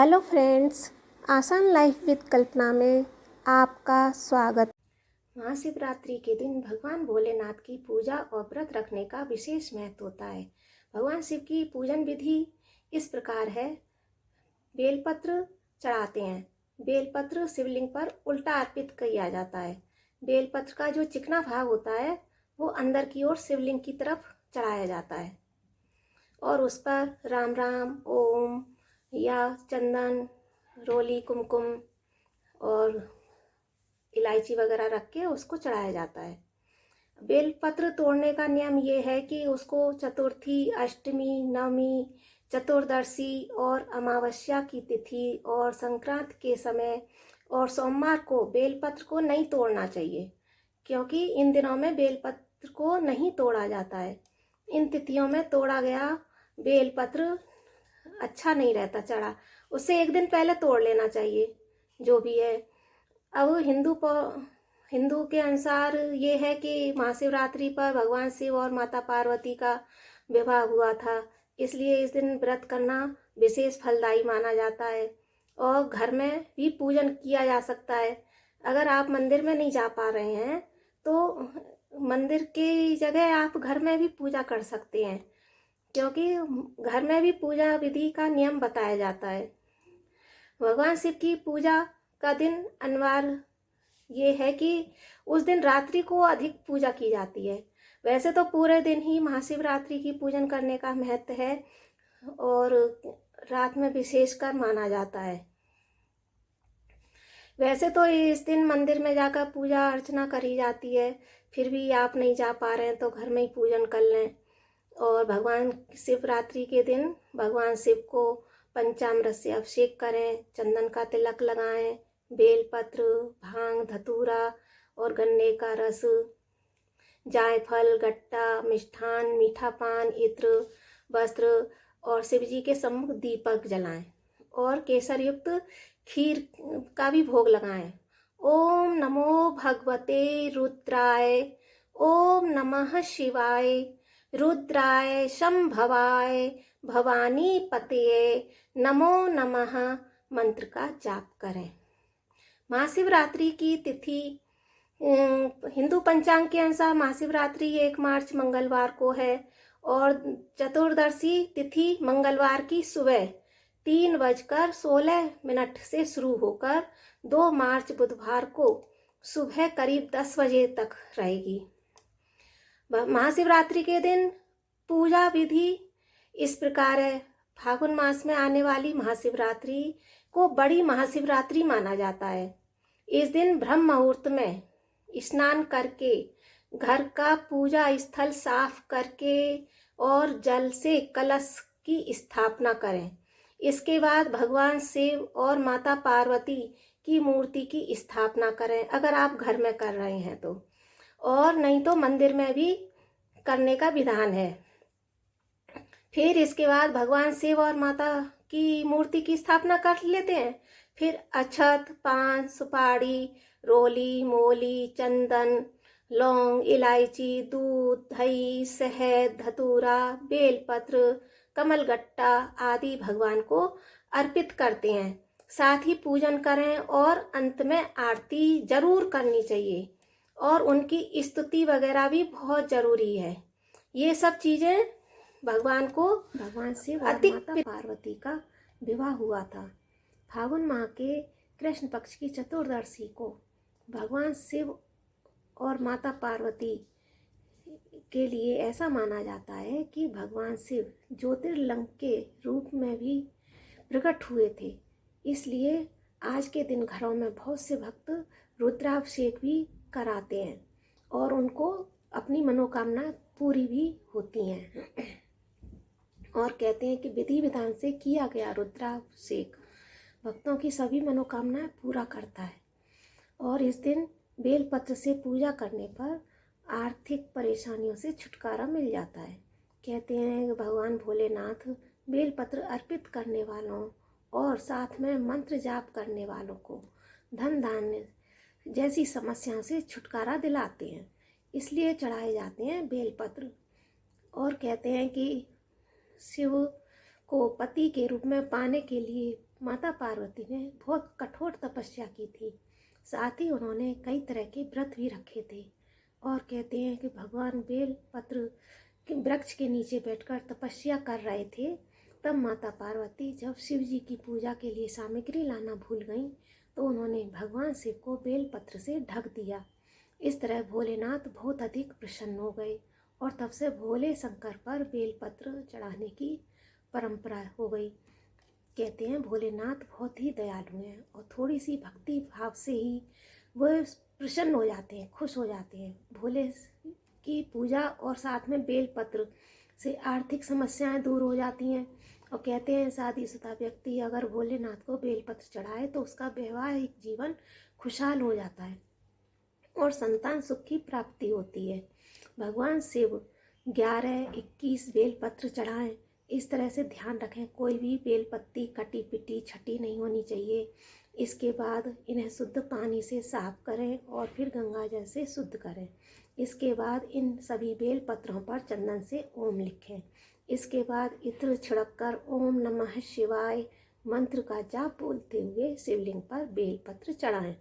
Hello friends, आसान life with कल्पना में आपका स्वागत। महाशिवरात्रि के दिन भगवान भोलेनाथ की पूजा और व्रत रखने का विशेष महत्व होता है। भगवान शिव की पूजन विधि इस प्रकार है। बेलपत्र चढ़ाते हैं। बेलपत्र शिवलिंग पर उल्टा अर्पित किया जाता है। बेलपत्र का जो चिकना भाग होता है वो अंदर की ओर शिवलिंग की तरफ चढ़ाया जाता है और उस पर राम राम, ओम या चंदन, रोली, कुमकुम और इलायची वगैरह रख के उसको चढ़ाया जाता है। बेलपत्र तोड़ने का नियम ये है कि उसको चतुर्थी, अष्टमी, नवमी, चतुर्दशी और अमावस्या की तिथि और संक्रांति के समय और सोमवार को बेलपत्र को नहीं तोड़ना चाहिए, क्योंकि इन दिनों में बेलपत्र को नहीं तोड़ा जाता है। इन तिथियों में तोड़ा गया बेलपत्र अच्छा नहीं रहता चढ़ा, उससे एक दिन पहले तोड़ लेना चाहिए जो भी है। अब हिंदू के अनुसार ये है कि महाशिवरात्रि पर भगवान शिव और माता पार्वती का विवाह हुआ था, इसलिए इस दिन व्रत करना विशेष फलदायी माना जाता है और घर में भी पूजन किया जा सकता है। अगर आप मंदिर में नहीं जा पा रहे हैं तो मंदिर की जगह आप घर में भी पूजा कर सकते हैं, क्योंकि घर में भी पूजा विधि का नियम बताया जाता है। भगवान शिव की पूजा का दिन अनिवार्य ये है कि उस दिन रात्रि को अधिक पूजा की जाती है। वैसे तो पूरे दिन ही महाशिवरात्रि की पूजन करने का महत्व है और रात में विशेषकर माना जाता है। वैसे तो इस दिन मंदिर में जाकर पूजा अर्चना करी जाती है, फिर भी आप नहीं जा पा रहे हैं तो घर में ही पूजन कर लें। और भगवान शिवरात्रि के दिन भगवान शिव को पंचामृत से अभिषेक करें, चंदन का तिलक लगाएं, बेलपत्र, भांग, धतूरा और गन्ने का रस, जायफल, गट्टा, मिष्ठान, मीठा पान, इत्र, वस्त्र और शिव जी के सम्मुख दीपक जलाएं और केसर युक्त खीर का भी भोग लगाएं। ओम नमो भगवते रुद्राय, ओम नमः शिवाय, रुद्राय शंभवाय, भवानी पतये नमो नमः मंत्र का जाप करें। महाशिवरात्रि की तिथि हिंदू पंचांग के अनुसार महाशिवरात्रि 1 मार्च मंगलवार को है और चतुर्दशी तिथि मंगलवार की सुबह 3:16 से शुरू होकर 2 मार्च बुधवार को सुबह करीब 10 बजे तक रहेगी। महाशिवरात्रि के दिन पूजा विधि इस प्रकार है। फागुन मास में आने वाली महाशिवरात्रि को बड़ी महाशिवरात्रि माना जाता है। इस दिन ब्रह्म मुहूर्त में स्नान करके घर का पूजा स्थल साफ करके और जल से कलश की स्थापना करें। इसके बाद भगवान शिव और माता पार्वती की मूर्ति की स्थापना करें, अगर आप घर में कर रहे हैं तो, और नहीं तो मंदिर में भी करने का विधान है। फिर इसके बाद भगवान शिव और माता की मूर्ति की स्थापना कर लेते हैं। फिर अक्षत, पान, सुपारी, रोली, मोली, चंदन, लौंग, इलायची, दूध, दही, शहद, धतूरा, बेलपत्र, कमलगट्टा आदि भगवान को अर्पित करते हैं। साथ ही पूजन करें और अंत में आरती जरूर करनी चाहिए और उनकी स्तुति वगैरह भी बहुत जरूरी है। ये सब चीजें भगवान शिव और माता पार्वती का विवाह हुआ था। फागुन माह के कृष्ण पक्ष की चतुर्दशी को भगवान शिव और माता पार्वती के लिए ऐसा माना जाता है कि भगवान शिव ज्योतिर्लिंग के रूप में भी प्रकट हुए थे, इसलिए आज के दिन घरों में बहुत से भक्त रुद्राभिषेक भी कराते हैं और उनको अपनी मनोकामना पूरी भी होती हैं। और कहते हैं कि विधि विधान से किया गया रुद्राभिषेक भक्तों की सभी मनोकामनाएं पूरा करता है। और इस दिन बेलपत्र से पूजा करने पर आर्थिक परेशानियों से छुटकारा मिल जाता है। कहते हैं कि भगवान भोलेनाथ बेलपत्र अर्पित करने वालों और साथ में मंत्र जाप करने वालों को धन धान्य जैसी समस्याओं से छुटकारा दिलाते हैं, इसलिए चढ़ाए जाते हैं बेलपत्र। और कहते हैं कि शिव को पति के रूप में पाने के लिए माता पार्वती ने बहुत कठोर तपस्या की थी। साथ ही उन्होंने कई तरह के व्रत भी रखे थे। और कहते हैं कि भगवान बेल पत्र के वृक्ष के नीचे बैठकर तपस्या कर रहे थे। तब माता पार्वती जब शिव जी की पूजा के लिए सामग्री लाना भूल गईं तो उन्होंने भगवान शिव को बेल पत्र से ढक दिया। इस तरह भोलेनाथ बहुत अधिक प्रसन्न हो गए और तब से भोले शंकर पर बेल पत्र चढ़ाने की परंपरा हो गई। कहते हैं भोलेनाथ बहुत ही दयालु हैं और थोड़ी सी भक्ति भाव से ही वो प्रसन्न हो जाते हैं, खुश हो जाते हैं। भोले की पूजा और साथ में बेल पत्र से आर्थिक समस्याएं दूर हो जाती हैं। और कहते हैं शादीशुदा व्यक्ति अगर भोलेनाथ को बेल पत्र चढ़ाए तो उसका वैवाहिक जीवन खुशहाल हो जाता है और संतान सुख की प्राप्ति होती है। भगवान शिव 11-21 बेल पत्र चढ़ाएं। इस तरह से ध्यान रखें, कोई भी बेल पत्ती कटी पिटी छटी नहीं होनी चाहिए। इसके बाद इन्हें शुद्ध पानी से साफ करें और फिर गंगा जल से शुद्ध करें। इसके बाद इन सभी बेल पत्रों पर चंदन से ओम लिखें। इसके बाद इत्र छिड़क कर ओम नमः शिवाय मंत्र का जाप बोलते हुए शिवलिंग पर बेल पत्र चढ़ाएं।